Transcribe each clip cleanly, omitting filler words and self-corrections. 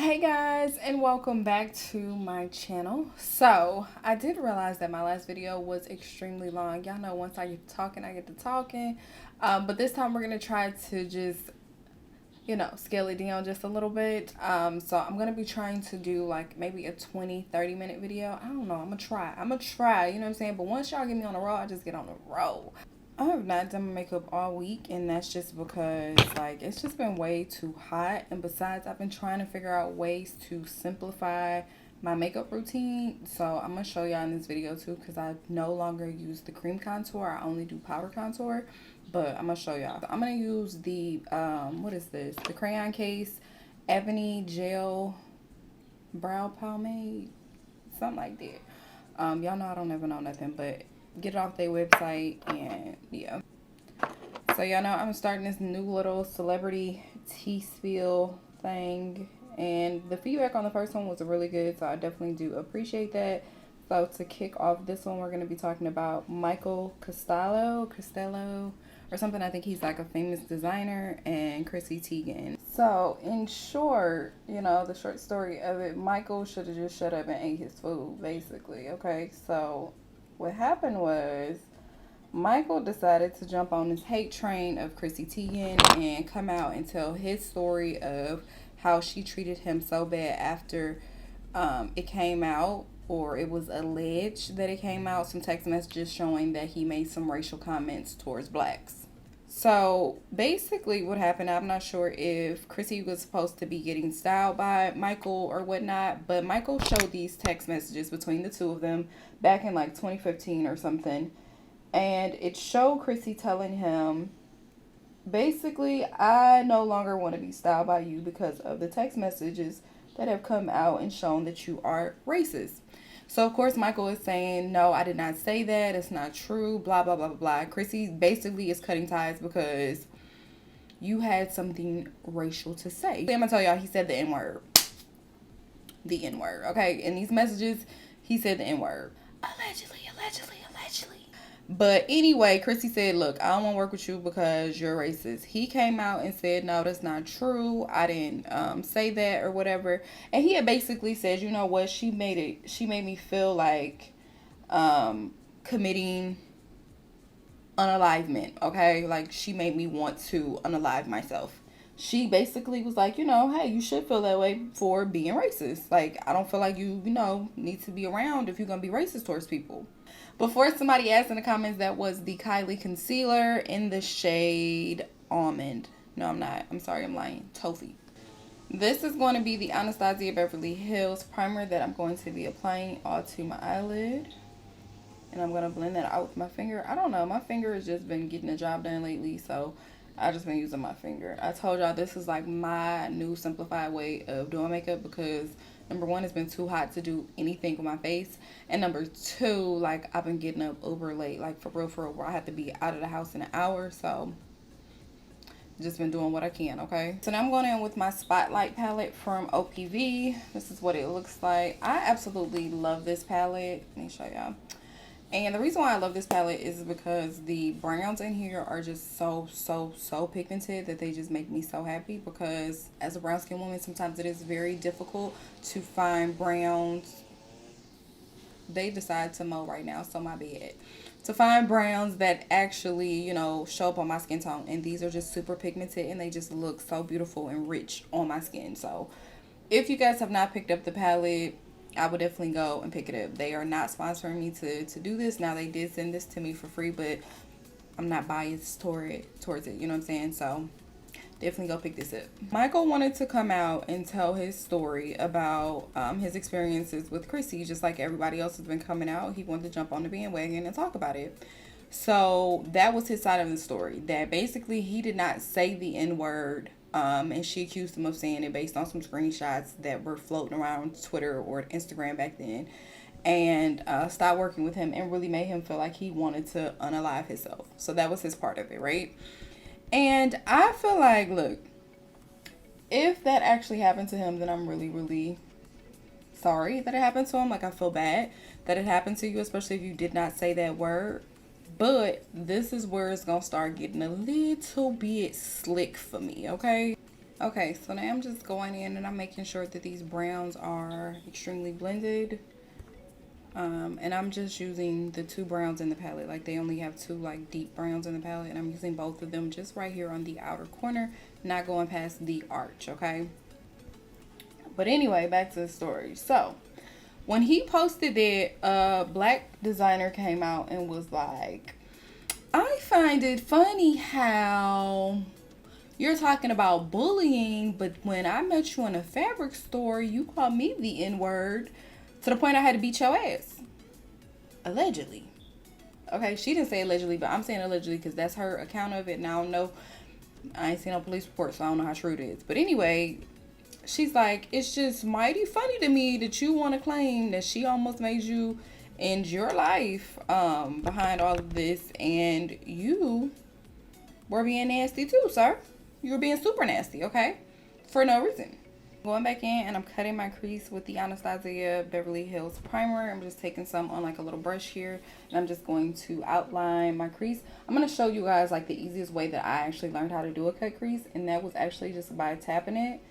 Hey guys, and welcome back to my channel. So I did realize that my last video was extremely long. Y'all know once I get to talking, I get to talking. But this time we're gonna try to just scale it down just a little bit. So I'm gonna be trying to do like maybe a 20-30 minute video. I don't know, I'm gonna try, you know what I'm saying? But once y'all get me on the roll, I just get on the roll. I have not done my makeup all week, and that's just because like it's just been way too hot. And besides, I've been trying to figure out ways to simplify my makeup routine. So I'm gonna show y'all in this video too, because I no longer use the cream contour. I only do powder contour, but I'm gonna show y'all. So I'm gonna use the what is this, the Crayon Case Ebony Gel Brow Pomade, something like that. Y'all know I don't ever know nothing, but get it off their website. And yeah, so y'all know I'm starting this new little celebrity tea spill thing, and the feedback on the first one was really good, so I definitely do appreciate that. So to kick off this one, we're going to be talking about Michael Costello or something. I think he's like a famous designer, and Chrissy Teigen. So in short, the short story of it, Michael should have just shut up and ate his food, basically. Okay, so what happened was Michael decided to jump on this hate train of Chrissy Teigen and come out and tell his story of how she treated him so bad after it came out, or it was alleged that it came out, some text messages showing that he made some racial comments towards blacks. So basically what happened, I'm not sure if Chrissy was supposed to be getting styled by Michael or whatnot, but Michael showed these text messages between the two of them back in like 2015 or something. And it showed Chrissy telling him, basically, I no longer want to be styled by you because of the text messages that have come out and shown that you are racist. So, of course, Michael is saying, no, I did not say that. It's not true, blah, blah, blah, blah, blah. Chrissy basically is cutting ties because you had something racial to say. I'm going to tell y'all, he said the N-word. The N-word, okay? In these messages, he said the N-word. Allegedly. But anyway, Chrissy said, look, I don't want to work with you because you're racist. He came out and said, no, that's not true. I didn't say that or whatever. And he had basically said, you know what? She made me feel like committing unalivement, okay? Like, she made me want to unalive myself. She basically was like, hey, you should feel that way for being racist. Like, I don't feel like you need to be around if you're going to be racist towards people. Before somebody asked in the comments, that was the Kylie concealer in the shade Almond. No, I'm not. I'm sorry, I'm lying. Toffee. This is going to be the Anastasia Beverly Hills primer that I'm going to be applying onto my eyelid. And I'm going to blend that out with my finger. I don't know. My finger has just been getting the job done lately, so I've just been using my finger. I told y'all this is like my new simplified way of doing makeup because number one, it's been too hot to do anything with my face. And number two, like, I've been getting up uber late. Like, for real, where I have to be out of the house in an hour. So, just been doing what I can, okay? So, now I'm going in with my Spotlight palette from OPV. This is what it looks like. I absolutely love this palette. Let me show y'all. And the reason why I love this palette is because the browns in here are just so pigmented that they just make me so happy, because as a brown skin woman, sometimes it is very difficult to find browns. They decide to mow right now, so my bad. To find browns that actually, show up on my skin tone. And these are just super pigmented, and they just look so beautiful and rich on my skin. So if you guys have not picked up the palette, I would definitely go and pick it up. They are not sponsoring me to do this. Now, they did send this to me for free, but I'm not biased towards it. You know what I'm saying? So definitely go pick this up. Michael wanted to come out and tell his story about his experiences with Chrissy, just like everybody else has been coming out. He wanted to jump on the bandwagon and talk about it. So that was his side of the story, that basically he did not say the N-word. And she accused him of saying it based on some screenshots that were floating around Twitter or Instagram back then, and stopped working with him, and really made him feel like he wanted to unalive himself. So that was his part of it, right? And I feel like, look, if that actually happened to him, then I'm really sorry that it happened to him. Like, I feel bad that it happened to you, especially if you did not say that word. But this is where it's going to start getting a little bit slick for me, okay? Okay, so now I'm just going in and I'm making sure that these browns are extremely blended. And I'm just using the two browns in the palette. Like, they only have two like deep browns in the palette, and I'm using both of them just right here on the outer corner, not going past the arch, okay? But anyway, back to the story. So when he posted it, a black designer came out and was like, I find it funny how you're talking about bullying, but when I met you in a fabric store, you called me the N-word to the point I had to beat your ass. Allegedly. Okay, she didn't say allegedly, but I'm saying allegedly because that's her account of it. And I don't know. I ain't seen no police report, so I don't know how true it is. But anyway, she's like, it's just mighty funny to me that you want to claim that she almost made you end your life behind all of this. And you were being nasty too, sir. You were being super nasty, okay? For no reason. Going back in and I'm cutting my crease with the Anastasia Beverly Hills primer. I'm just taking some on like a little brush here, and I'm just going to outline my crease. I'm going to show you guys like the easiest way that I actually learned how to do a cut crease, and that was actually just by tapping it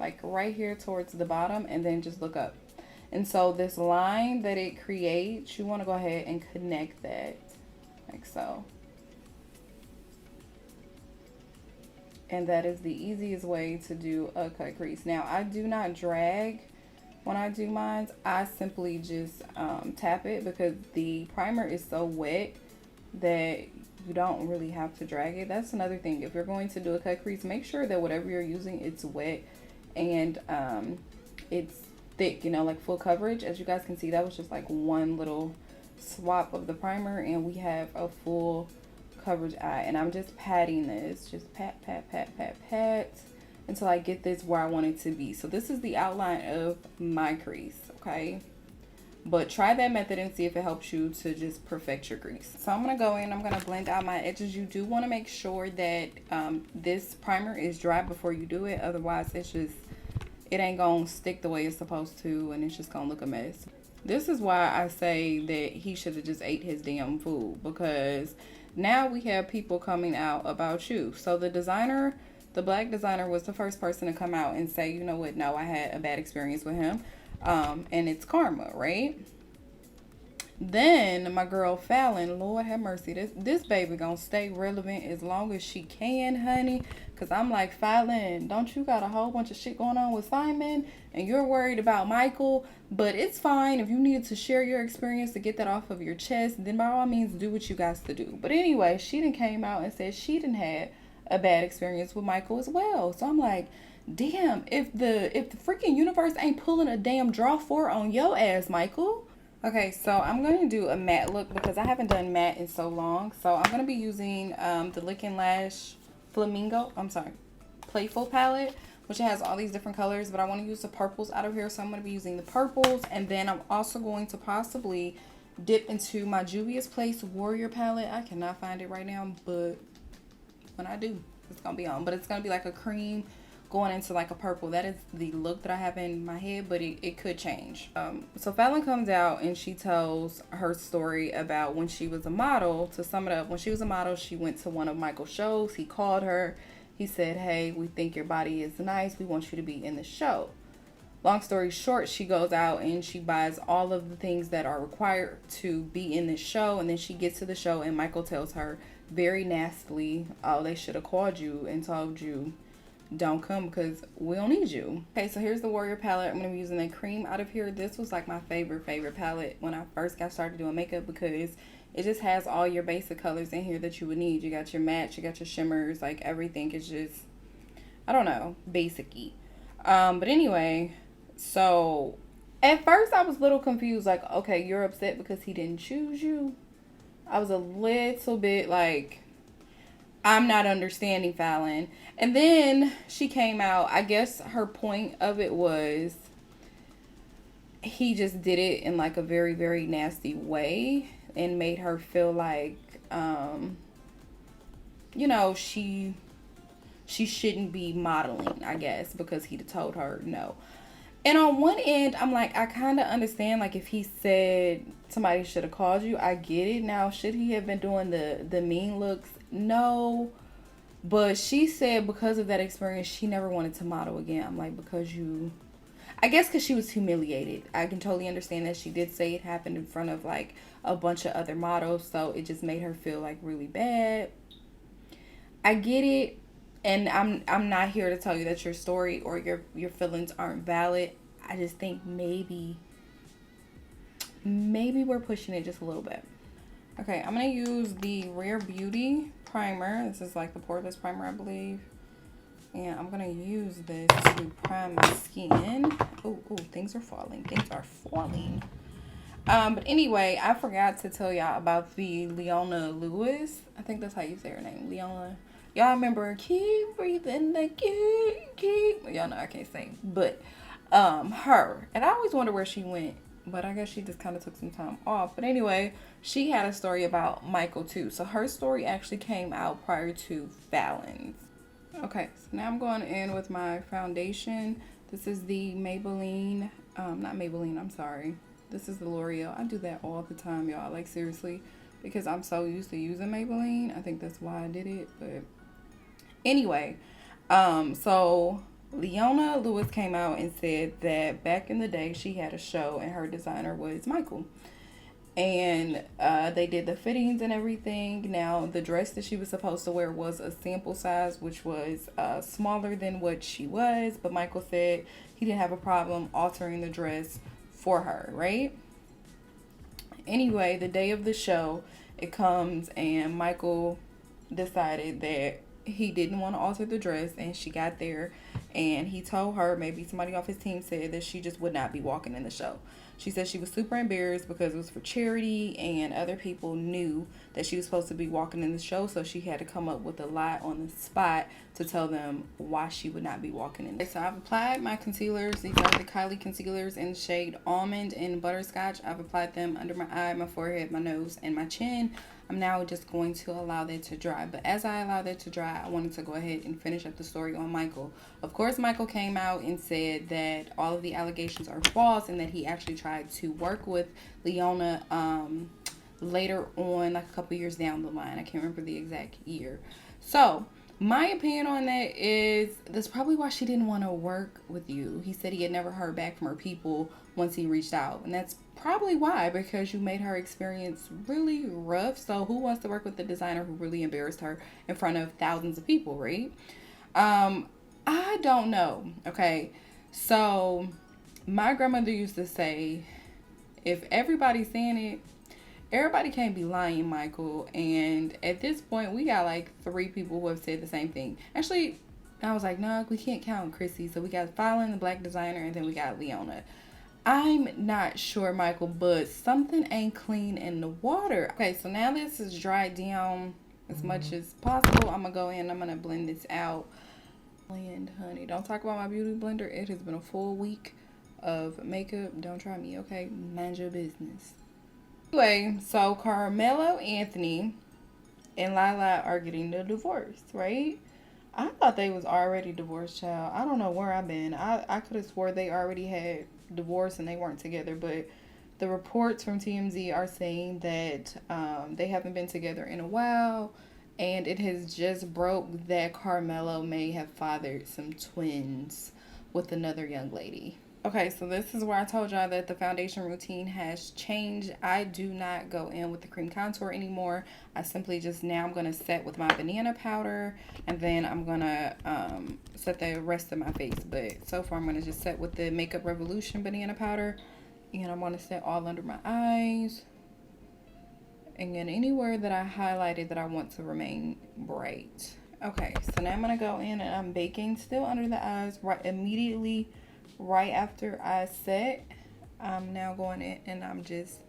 like right here towards the bottom and then just look up. And so this line that it creates, you want to go ahead and connect that like so. And that is the easiest way to do a cut crease. Now, I do not drag when I do mine. I simply just tap it because the primer is so wet that you don't really have to drag it. That's another thing. If you're going to do a cut crease, make sure that whatever you're using, it's wet and it's thick, you know, like full coverage. As you guys can see, that was just like one little swap of the primer, and we have a full coverage eye. And I'm just patting this, just pat until I get this where I want it to be. So this is the outline of my crease, okay? But try that method and see if it helps you to just perfect your crease. So I'm gonna go in, I'm gonna blend out my edges. You do want to make sure that this primer is dry before you do it, otherwise it ain't gonna stick the way it's supposed to, and it's just gonna look a mess. This is why I say that he should have just ate his damn food, because now we have people coming out about you. So the designer, the black designer, was the first person to come out and say, you know what, no, I had a bad experience with him. And it's karma, right? Then my girl Fallon, Lord have mercy, this baby gonna stay relevant as long as she can, honey. Cause I'm like, Fallon, don't you got a whole bunch of shit going on with Simon and you're worried about Michael? But it's fine. If you needed to share your experience to get that off of your chest, then by all means do what you guys to do. But anyway, she done came out and said she done had a bad experience with Michael as well. So I'm like, damn, if the freaking universe ain't pulling a damn draw for on your ass, Michael. Okay, so I'm going to do a matte look because I haven't done matte in so long. So I'm going to be using the Lick and Lash Playful palette, which has all these different colors, but I want to use the purples out of here. So I'm going to be using the purples, and then I'm also going to possibly dip into my Juvia's Place Warrior palette. I cannot find it right now, but when I do, it's going to be on. But it's going to be like a cream going into like a purple. That is the look that I have in my head, but it could change. So Fallon comes out and she tells her story about when she was a model. To sum it up, when she was a model, she went to one of Michael's shows. He called her. He said, hey, we think your body is nice. We want you to be in the show. Long story short, she goes out and she buys all of the things that are required to be in this show. And then she gets to the show and Michael tells her very nastily, oh, they should have called you and told you don't come because we don't need you. Okay, so here's the Warrior palette. I'm going to be using that cream out of here. This was like my favorite palette when I first got started doing makeup because it just has all your basic colors in here that you would need. You got your mattes, you got your shimmers, like everything is just, I don't know, basic-y. But anyway, so at first I was a little confused, like, okay, you're upset because he didn't choose you. I was a little bit like, I'm not understanding Fallon. And then she came out. I guess her point of it was he just did it in like a very, very nasty way and made her feel like, you know, she shouldn't be modeling, I guess, because he told her no. And on one end, I'm like, I kind of understand, like, if he said somebody should have called you, I get it. Now, should he have been doing the mean looks? No. But she said because of that experience, she never wanted to model again. I'm like, because you, I guess because she was humiliated. I can totally understand that. She did say it happened in front of like a bunch of other models, so it just made her feel like really bad. I get it, and I'm not here to tell you that your story or your feelings aren't valid. I just think maybe we're pushing it just a little bit. Okay, I'm gonna use the Rare Beauty primer. This is like the poreless primer, I believe. And I'm gonna use this to prime my skin. Oh, things are falling. Things are falling. But anyway, I forgot to tell y'all about the Leona Lewis. I think that's how you say her name, Leona. Y'all remember "Keep Breathing Like You Keep"? Y'all know I can't sing, but her. And I always wonder where she went, but I guess she just kind of took some time off. But anyway, she had a story about Michael too. So her story actually came out prior to Fallon's. Okay, so now I'm going in with my foundation. This is the Maybelline, not Maybelline, I'm sorry. This is the L'Oreal. I do that all the time, y'all. Like, seriously, because I'm so used to using Maybelline. I think that's why I did it. But anyway, so Leona Lewis came out and said that back in the day, she had a show and her designer was Michael. And they did the fittings and everything. Now, the dress that she was supposed to wear was a sample size, which was smaller than what she was. But Michael said he didn't have a problem altering the dress for her, right? Anyway, the day of the show, it comes and Michael decided that he didn't want to alter the dress, and she got there and he told her, maybe somebody off his team said, that she just would not be walking in the show. She said she was super embarrassed because it was for charity and other people knew that she was supposed to be walking in the show, so she had to come up with a lie on the spot to tell them why she would not be walking in. So I've applied my concealers. These are the Kylie concealers in the shade Almond and Butterscotch. I've applied them under my eye, my forehead, my nose, and my chin. I'm now just going to allow that to dry. But as I allow that to dry, I wanted to go ahead and finish up the story on Michael. Of course, Michael came out and said that all of the allegations are false and that he actually tried to work with Leona later on, like a couple years down the line. I can't remember the exact year. So my opinion on that is that's probably why she didn't want to work with you. He said he had never heard back from her people once he reached out. And that's probably why, because you made her experience really rough. So who wants to work with the designer who really embarrassed her in front of thousands of people, right? I don't know. Okay. So my grandmother used to say, if everybody's saying it, everybody can't be lying, Michael. And at this point, we got like 3 people who have said the same thing. Actually, I was like, no, we can't count Chrissy. So we got Fallon, the black designer, and then we got Leona. I'm not sure, Michael, but something ain't clean in the water. Okay, so now this is dried down as much as possible. I'm going to go in. I'm going to blend this out. Blend, honey. Don't talk about my beauty blender. It has been a full week of makeup. Don't try me, okay? Mind your business. Anyway, so Carmelo Anthony and Lila are getting the divorce, right? I thought they was already divorced, child. I don't know where I've been. I could have swore they already had divorce and they weren't together, but the reports from TMZ are saying that they haven't been together in a while, and it has just broke that Carmelo may have fathered some twins with another young lady. Okay, so this is where I told y'all that the foundation routine has changed. I do not go in with the cream contour anymore. I simply just, now I'm going to set with my banana powder, and then I'm going to set the rest of my face. But so far I'm going to just set with the Makeup Revolution banana powder, and I'm going to set all under my eyes. And then anywhere that I highlighted that I want to remain bright. Okay, so now I'm going to go in and I'm baking still under the eyes immediately. Right after I set, I'm now going in and I'm just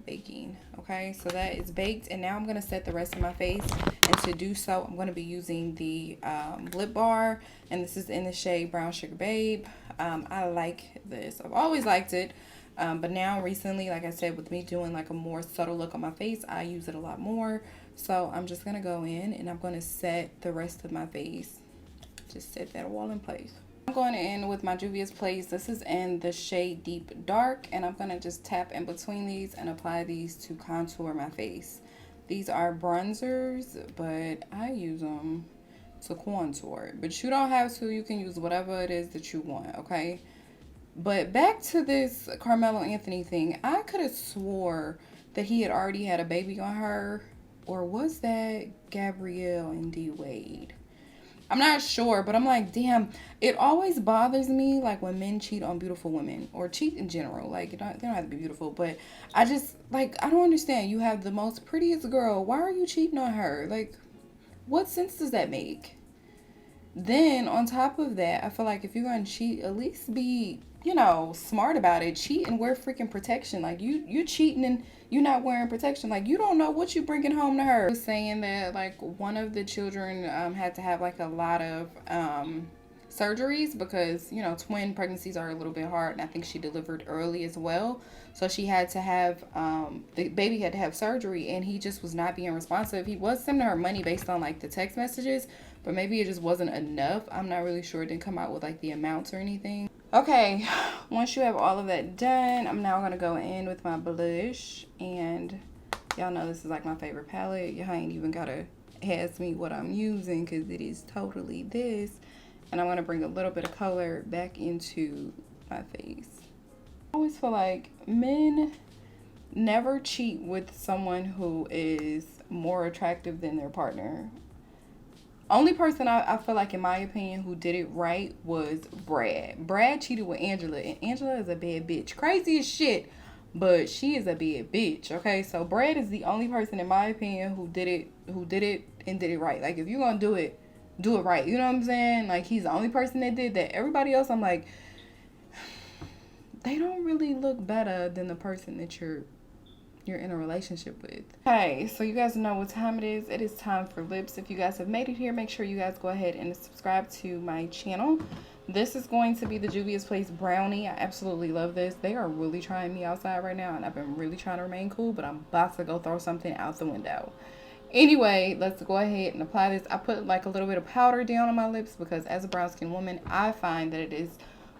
baking. Okay, so that is baked, and now I'm going to set the rest of my face, and to do so I'm going to be using the lip bar, and this is in the shade Brown Sugar Babe. I like this. I've always liked it, but now recently, like I said, with me doing like a more subtle look on my face, I use it a lot more. So I'm just going to go in and I'm going to set the rest of my face. Just set that all in place. I'm going in with my Juvia's Place. This is in the shade Deep Dark, and I'm going to just tap in between these and apply these to contour my face. These are bronzers, but I use them to contour. But you don't have to. You can use whatever it is that you want, okay? But back to this Carmelo Anthony thing. I could have swore that he had already had a baby on her. Or was that Gabrielle and D. Wade? I'm not sure, but I'm like, damn, it always bothers me, like, when men cheat on beautiful women, or cheat in general. Like, they don't have to be beautiful, but I just, like, I don't understand. You have the most prettiest girl. Why are you cheating on her? Like, what sense does that make? Then, on top of that, I feel like if you're going to cheat, at least be, you know, smart about it. Cheat and wear freaking protection. Like, you cheating and you not wearing protection. Like, you don't know what you bringing home to her. Saying that, like, one of the children had to have, like, a lot of surgeries because, you know, twin pregnancies are a little bit hard. And I think she delivered early as well. So she had to have, the baby had to have surgery. And he just was not being responsive. He was sending her money based on, like, the text messages. But maybe it just wasn't enough. I'm not really sure. It didn't come out with, like, the amounts or anything. Okay, once you have all of that done, I'm now going to go in with my blush. And y'all know this is, like, my favorite palette. Y'all ain't even got to ask me what I'm using because it is totally this. And I'm going to bring a little bit of color back into my face. I always feel like men never cheat with someone who is more attractive than their partner. Only person I feel like, in my opinion, who did it right was Brad. Brad cheated with Angela, and Angela is a bad bitch. Crazy as shit, but she is a bad bitch, okay? So Brad is the only person, in my opinion, who did it and did it right. Like, if you're gonna do it right. You know what I'm saying? Like, he's the only person that did that. Everybody else, I'm like, they don't really look better than the person that you're in a relationship with. Okay, so you guys know what time it is. It is time for lips. If you guys have made it here, make sure you guys go ahead and subscribe to my channel. This is going to be the Juvia's Place brownie. I absolutely love this. They are really trying me outside right now, and I've been really trying to remain cool, but I'm about to go throw something out the window. Anyway, let's go ahead and apply this. I put, like, a little bit of powder down on my lips because as a brown skin woman, I find that it is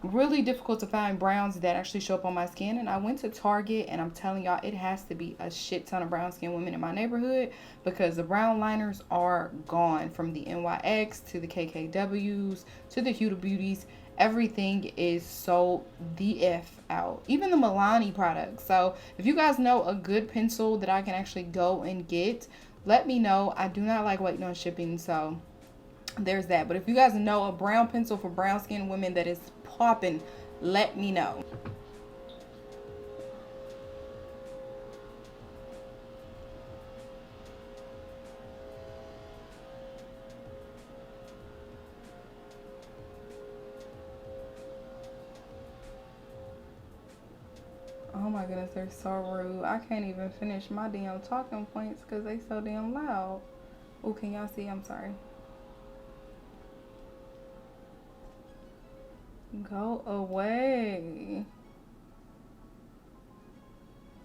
really difficult to find browns that actually show up on my skin. And I went to Target, and I'm telling y'all, it has to be a shit ton of brown skin women in my neighborhood because the brown liners are gone, from the NYX to the KKWs to the Huda Beauties. Everything is sold the F out. Even the Milani products. So if you guys know a good pencil that I can actually go and get, let me know. I do not like waiting on shipping, so there's that. But if you guys know a brown pencil for brown skin women that is popping, let me know. Oh my goodness, they're so rude. I can't even finish my damn talking points because they so damn loud. Oh, can y'all see? I'm sorry. Go away.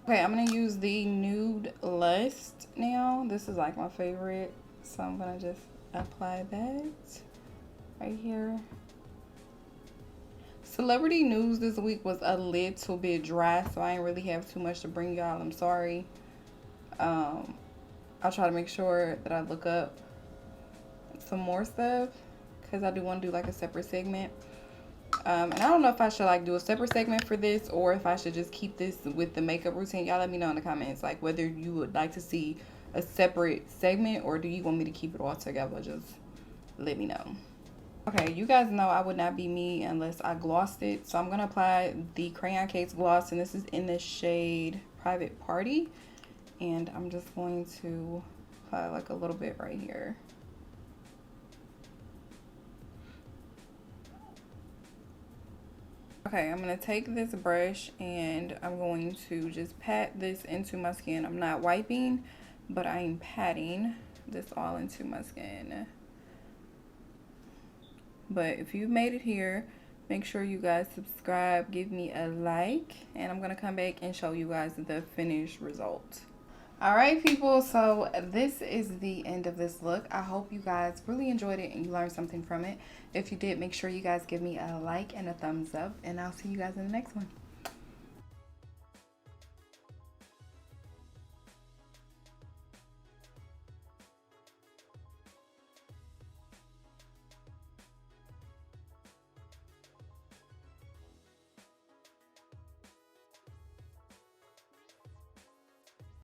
Okay, I'm gonna use the Nude Lust now. This is like my favorite, so I'm gonna just apply that right here. Celebrity news this week was a little bit dry, so I didn't really have too much to bring y'all. I'm sorry. I'll try to make sure that I look up some more stuff because I do want to do, like, a separate segment. And I don't know if I should, like, do a separate segment for this or if I should just keep this with the makeup routine. Y'all let me know in the comments, like, whether you would like to see a separate segment or do you want me to keep it all together. Just let me know. Okay, you guys know I would not be me unless I glossed it. So I'm going to apply the Crayon Case Gloss, and this is in the shade Private Party. And I'm just going to apply, like, a little bit right here. Okay, I'm going to take this brush and I'm going to just pat this into my skin. I'm not wiping, but I'm patting this all into my skin. But if you've made it here, make sure you guys subscribe, give me a like, and I'm going to come back and show you guys the finished result. Alright people, so this is the end of this look. I hope you guys really enjoyed it and you learned something from it. If you did, make sure you guys give me a like and a thumbs up, and I'll see you guys in the next one.